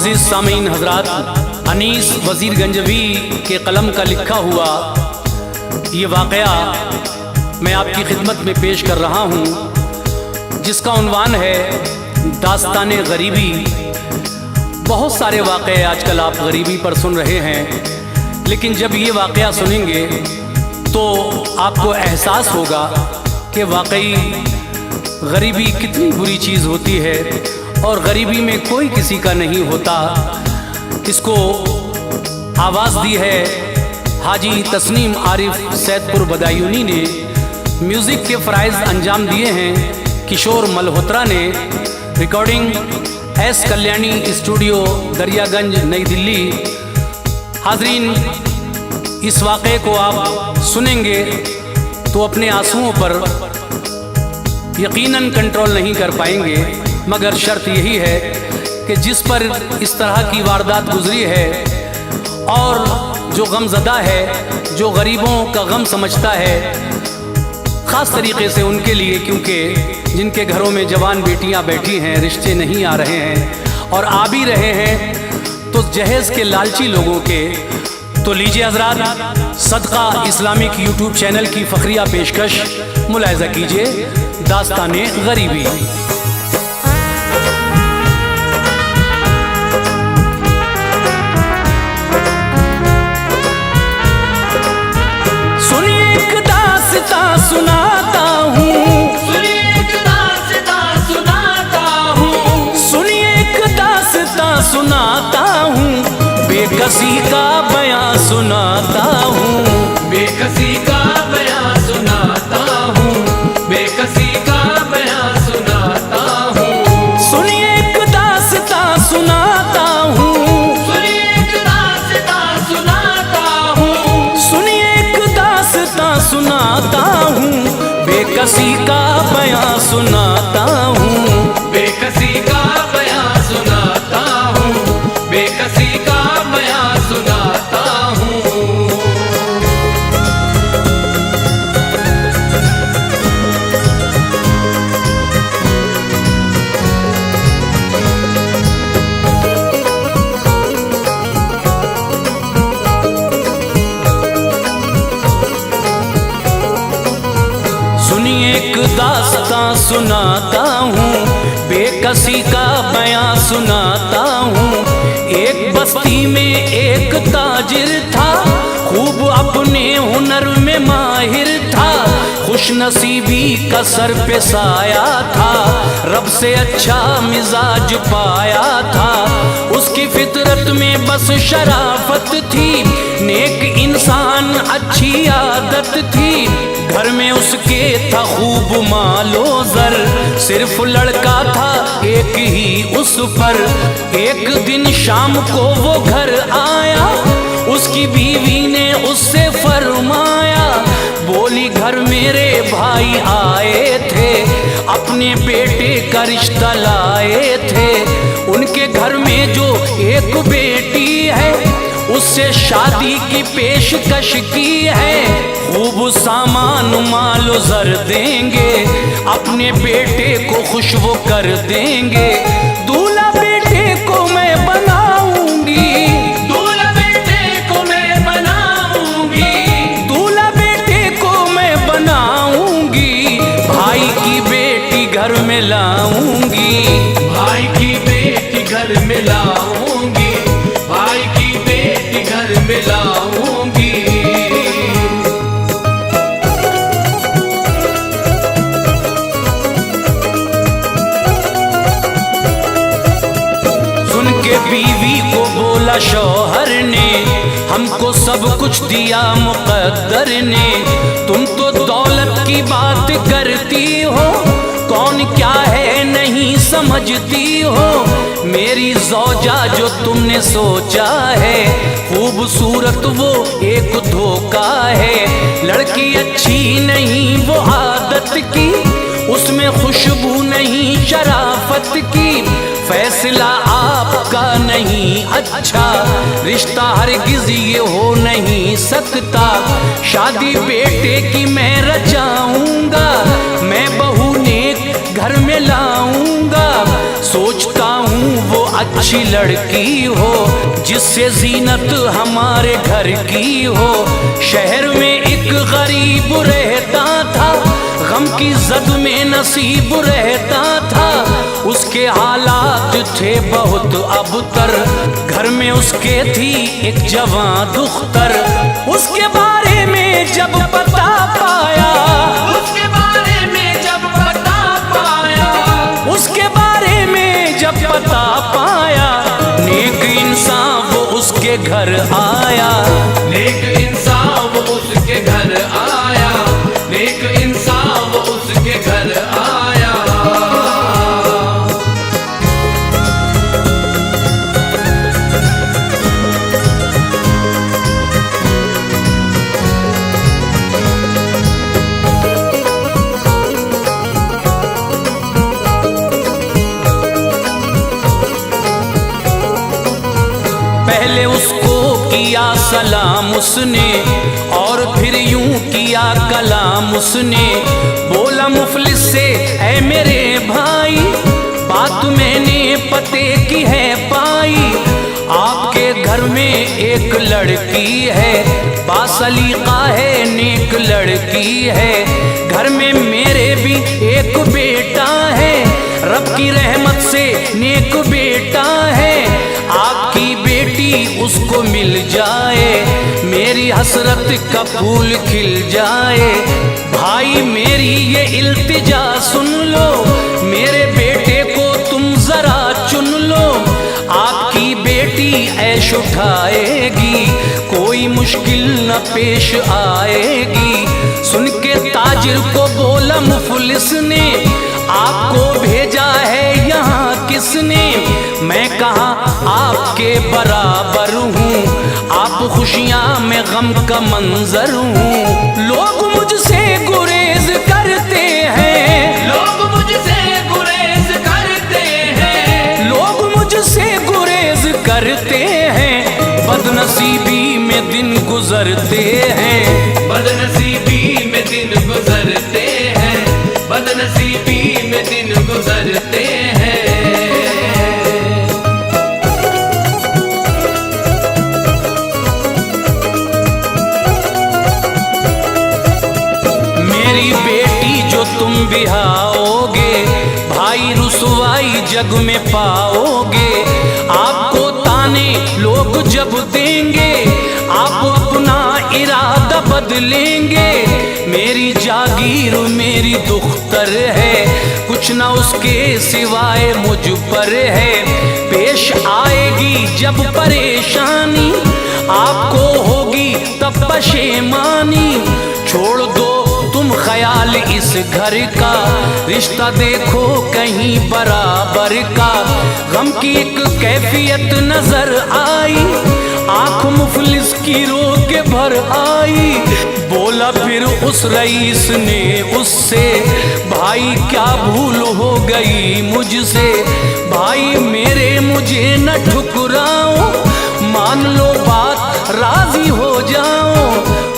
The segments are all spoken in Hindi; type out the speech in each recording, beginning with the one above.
मुअज़्ज़िज़ सामीन हज़रात, अनीस वज़ीर गंजवी के कलम का लिखा हुआ ये वाक़या मैं आपकी खिदमत में पेश कर रहा हूँ, जिसका उन्वान है दास्ताने गरीबी। बहुत सारे वाक़े आजकल आप गरीबी पर सुन रहे हैं, लेकिन जब ये वाक़या सुनेंगे तो आपको एहसास होगा कि वाकई गरीबी कितनी बुरी चीज़ होती है और गरीबी में कोई किसी का नहीं होता। इसको आवाज़ दी है हाजी तस्नीम आरिफ सैदपुर बदायूनी ने। म्यूज़िक के फ़राइज़ अंजाम दिए हैं किशोर मल्होत्रा ने। Recording S Kalyani studio Daryaganj नई दिल्ली। हाज़रीन, इस वाक़े को आप सुनेंगे तो अपने आंसुओं पर यकीनन कंट्रोल नहीं कर पाएंगे, मगर शर्त यही है कि जिस पर इस तरह की वारदात गुजरी है और जो गमज़दा है, जो गरीबों का गम समझता है, ख़ास तरीके से उनके लिए, क्योंकि जिनके घरों में जवान बेटियां बैठी हैं, रिश्ते नहीं आ रहे हैं और आ भी रहे हैं तो जहेज़ के लालची लोगों के। तो लीजिए हज़रात, सदका इस्लामिक यूट्यूब चैनल की फ़खरिया पेशकश मुलाहिज़ा कीजिए, दास्ताने गरीबी। सुनिए एक दास्तां सुनाता हूँ, सुनिए एक दास्तां सुनाता हूँ, सुनिए एक दास्तां सुनाता हूँ, बेकसी का बयां सुनाता हूँ, बेकसी का बयां सुनाता हूँ, बेकसी का बयां सुनाता हूँ। सुनिए एक दास्तां सुनाता हूँ, सुनिए एक दास्तां सुनाता हूँ, सुनिए एक दास्तां सुनाता हूँ, बेकसी का बयां सुनाता हूँ, बेकसी का बयां सुनाता हूँ, बेकसी का बयां सुनाता हूँ। सुनिए एक दास्तां सुनाता हूँ, बेकसी का बयां सुनाता हूँ। एक बस्ती में एक ताजिर था, खूब अपने हुनर में माहिर था, खुशनसीबी का सर पे साया था, रब से अच्छा मिजाज पाया था। उसकी फितरत में बस शराफत थी, नेक इंसान अच्छी आदत थी। घर में उसके था खूब मालो ज़र, सिर्फ लड़का था एक ही उस पर। एक दिन शाम को वो घर आया, उसकी बीवी ने उससे फरमाया, बोली घर मेरे भाई आए थे, अपने बेटे का रिश्ता लाए थे। उनके घर में जो एक बेटी है, उससे शादी की पेशकश की है। खूब सामान मालो ज़र देंगे, अपने बेटे को खुश वो कर देंगे। दूल्हा बेटे को मैं बनाऊंगी, दूल्हा बेटे को मैं बनाऊंगी, दूल्हा बेटे को मैं बनाऊंगी। भाई की बेटी घर में लाऊंगी, भाई की बेटी घर में लाऊंगी, भाई की बेटी घर में लाऊंगी। सुन के बीवी को बोला शौहर ने, हमको सब कुछ दिया मुक़द्दर ने, तुम तो दौलत की बात करती हो, कौन क्या है नहीं समझती हो। मेरी ज़ौजा जो तुमने सोचा है, खूबसूरत वो एक धोखा है। लड़की अच्छी नहीं वो आदत की, उसमें खुशबू नहीं शराफत की। फैसला आपका नहीं अच्छा, रिश्ता हरगिज़ ये हो नहीं सकता। शादी बेटे की मैं रचाऊंगा, मैं बहू नेक घर में लाऊंगा। सोचता हूँ वो अच्छी लड़की हो, जिससे जीनत हमारे घर की हो। शहर में एक गरीब रहता था, गम की जद में नसीब रहता था। उसके हालात थे बहुत अबतर, घर में उसके थी एक जवान दुख्तर। उसके बारे में जब पता पाया, उसके बारे में जब पता पाया, उसके बारे में जब पता पाया, नेक इंसान वो उसके घर आया, नेक इंसान वो उसके घर आया, नेक इंसान वो उसके घर आया। पहले उसको किया सलाम उसने, और फिर यूं किया कलाम उसने। बोला मुफलिस से ऐ मेरे भाई, बात मैंने पते की है पाई। आपके घर में एक लड़की है, बासलीका है, नेक लड़की है। घर में मेरे भी एक बेटा है, रब की रहमत से नेक बेटा है। आपकी बेटी उसको मिल जाए, मेरी हसरत का फूल खिल जाए। भाई मेरी ये इल्तिजा सुन लो, मेरे बेटे को तुम जरा चुन लो। आपकी बेटी ऐश उठाएगी, कोई मुश्किल न पेश आएगी। सुन के ताजिर को बोला मुफलिस ने, आपको भेजा है यहाँ किसने? मैं कहा आपके बराबर हूँ, आप खुशियाँ में गम का मंजर हूँ। लोग मुझसे गुरेज करते हैं, लोग मुझसे गुरेज करते हैं, लोग मुझसे गुरेज करते हैं। बदनसीबी में दिन गुजरते हैं, बदनसीबी में दिन गुजरते हैं, बदनसीबी में दिन गुजरते हैं। मेरी बेटी जो तुम बिहाओगे, भाई रुसवाई जग में पाओगे। आपको ताने लोग जब देंगे, आप अपना इरादा बदलेंगे। मेरी जागीर मेरी दुख्तर है, कुछ ना उसके सिवाय मुझ पर है। पेश आएगी जब परेशानी, आपको होगी तब पशेमानी। छोड़ दो तुम ख्याल इस घर का, रिश्ता देखो कहीं बराबर का। गम की एक कैफियत नजर आई, आंख मुफलिस की रो के भर आई। बोला फिर उस रईस ने उससे, भाई क्या भूल हो गई मुझसे। भाई मेरे मुझे न ठुकराओ, मान लो बात राजी हो जाओ।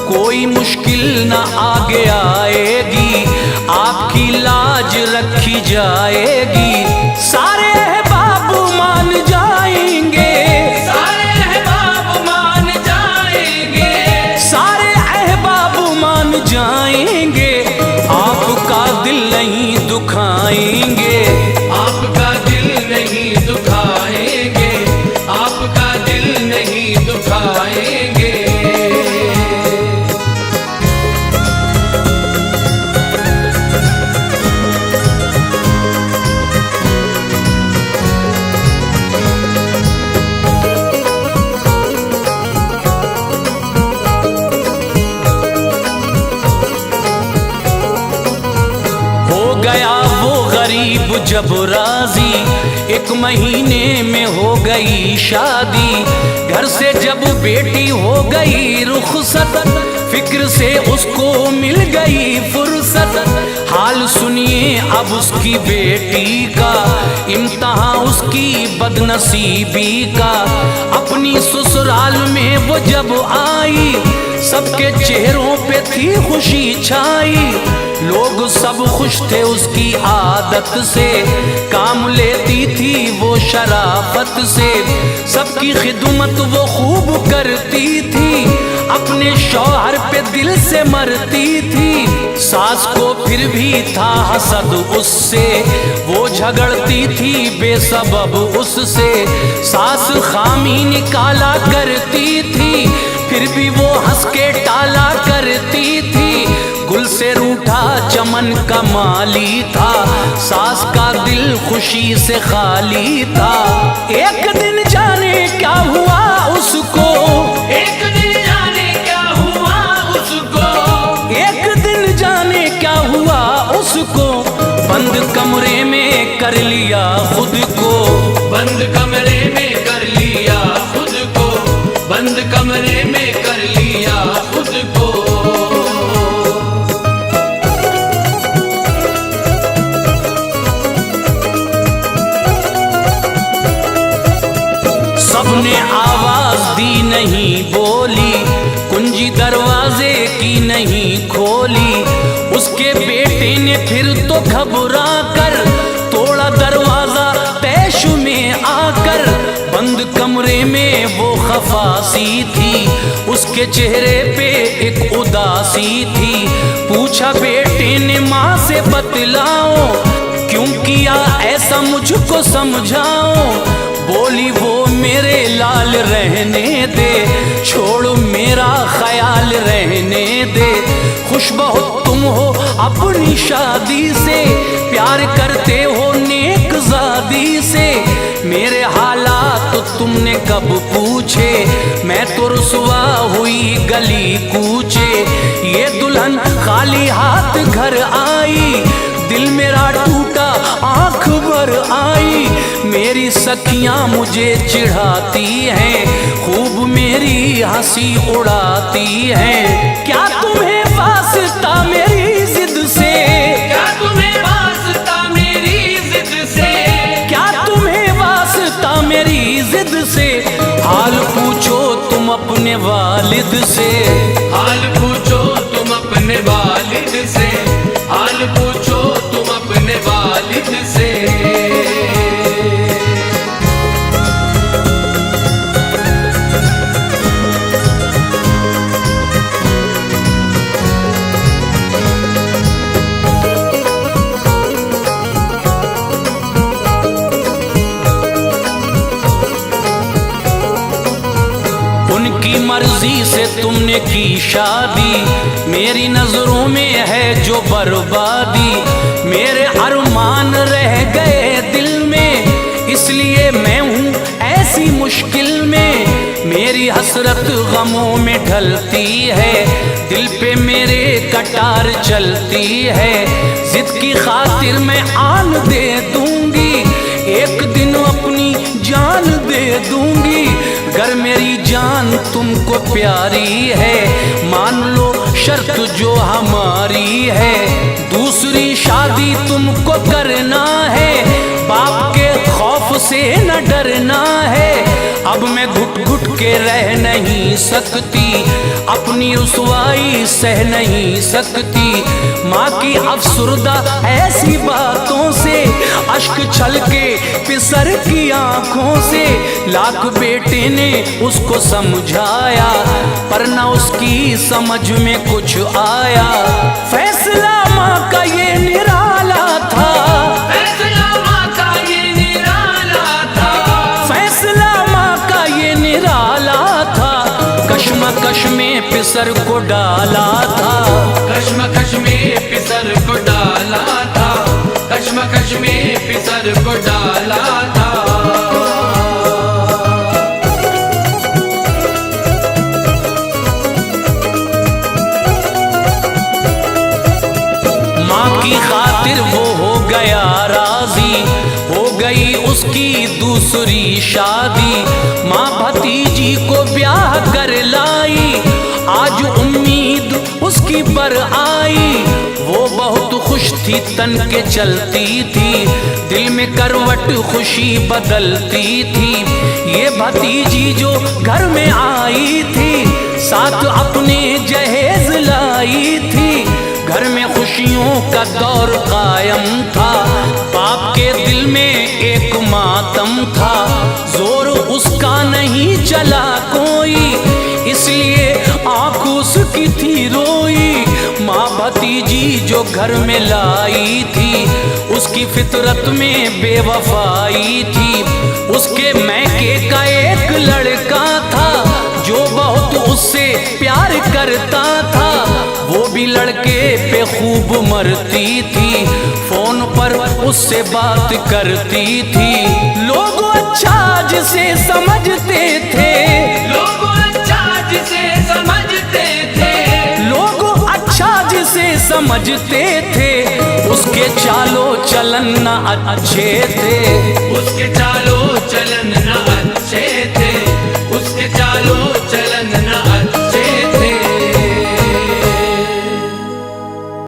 कोई मुश्किल न आगे आएगी, आपकी लाज रखी जाएगी। सारे अहबाब मान जाएंगे, सारे अहबाब मान जाएंगे, सारे अहबाब मान जाएंगे। आपका दिल नहीं दुखाएंगे, आपका दिल नहीं दुखाएंगे, आपका दिल नहीं दुखाएंगे। गया वो गरीब जब राजी, एक महीने में हो गई शादी। घर से जब बेटी हो गई रुखसत, फिक्र से उसको मिल गई फुर्सत। हाल सुनिए अब उसकी बेटी का, इम्तहान उसकी बदनसीबी का। अपनी ससुराल में वो जब आई, सबके चेहरों पे थी खुशी छाई, लोग सब खुश थे उसकी आदत से, काम लेती थी वो शराफत से, सबकी खिदमत वो खूब करती थी, अपने शौहर पे दिल से मरती थी। सास को फिर भी था हसद उससे, वो झगड़ती थी बेसबब उससे, सास खामी निकाला करती थी, फिर भी वो हंस के टाला करती थी। गुल से रूठा चमन का माली था, सास का दिल खुशी से खाली था। एक दिन जाने क्या हुआ उसको, एक दिन जाने क्या हुआ उसको, एक दिन जाने क्या हुआ उसको, बंद कमरे में कर लिया खुद को, बंद कमरे में कर लिया खुद को, बंद कमरे में कर लिया खुद को। सबने आवाज दी नहीं बोली, कुंजी दरवाजे की नहीं खोली, उसके बेटे ने फिर तो घबरा कर तोड़ा दरवाजा तैश में आकर। बंद कमरे में वो खफासी थी, उसके चेहरे पे एक उदासी थी, पूछा बेटे ने माँ से बतलाओ, क्यों किया ऐसा मुझको समझाओ। बोली वो मेरे लाल रहने दे, छोड़ मेरा ख्याल रहने दे, खुश बहुत तुम हो अपनी शादी से, प्यार करते हो नेक ज़ादी से, मेरे हालात तो तुमने कब पूछे, मैं तो रुसवा हुई गली कूचे। ये दुल्हन खाली हाथ घर आई, दिल मेरा टूटा आंख भर आई, मेरी सखियां मुझे चिढ़ाती हैं, खूब मेरी हंसी उड़ाती हैं। क्या तुम्हें वास्ता मेरी जिद से, क्या तुम्हें वास्ता मेरी जिद से, क्या तुम्हें वास्ता मेरी जिद से, हाल पूछो तुम अपने वालिद से, हाल पूछो तुम अपने वालिद से, हाल पूछो तुम अपने वालिद से। उनकी मर्जी से तुमने की शादी, मेरी नजरों में है जो बर्बादी, मेरे अरमान रह गए दिल में, इसलिए मैं हूँ ऐसी मुश्किल में, मेरी हसरत गमों में ढलती है, दिल पे मेरे कटार चलती है, जिद की खातिर मैं आन दे दूंगी, एक दिन अपनी जान दे दूंगी, अगर मेरी जान तुमको प्यारी है, मान लो शर्त जो हमारी है, दूसरी शादी तुमको करना है, बाप के खौफ से न डरना है, अब मैं घुट घुट के रह नहीं सकती, अपनी रुसवाई सह नहीं सकती, माँ की अफसुर्दा ऐसी बातों से, अश्क छलके पिसर की आंखों से, लाख बेटे ने उसको समझाया, पर न उसकी समझ में कुछ आया, फैसला माँ का ये निराला था, फैसला माँ का ये निराला था, फैसला माँ का ये निराला था, कश्मकश में पिसर को डाला था, कश्मकश में पिसर को डाला था, कश्मकश में पिसर को डाला था। माँ की खातिर वो हो गया राजी, हो गई उसकी दूसरी शादी, माँ भतीजी को ब्याह कर लाई, आज उम्मीद उसकी बर आई, वो बहुत खुश थी तन के चलती थी, दिल में करवट खुशी बदलती थी, ये भतीजी जो घर में आई थी, साथ अपने का दौर कायम था, बाप के दिल में एक मातम था, जोर उसका नहीं चला कोई, इसलिए आंख उसकी थी रोई। माँ भतीजी जो घर में लाई थी, उसकी फितरत में बेवफाई थी। उसके मैके का एक लड़का था, जो बहुत उससे प्यार करता था, वो भी लड़के पे खूब मरती थी, फोन पर उससे बात करती थी। लोग अच्छा जिसे समझते थे, लोग अच्छा जिसे समझते थे, लोग अच्छा जिसे समझते थे, उसके चालो चलन न अच्छे थे, उसके चालो चलन न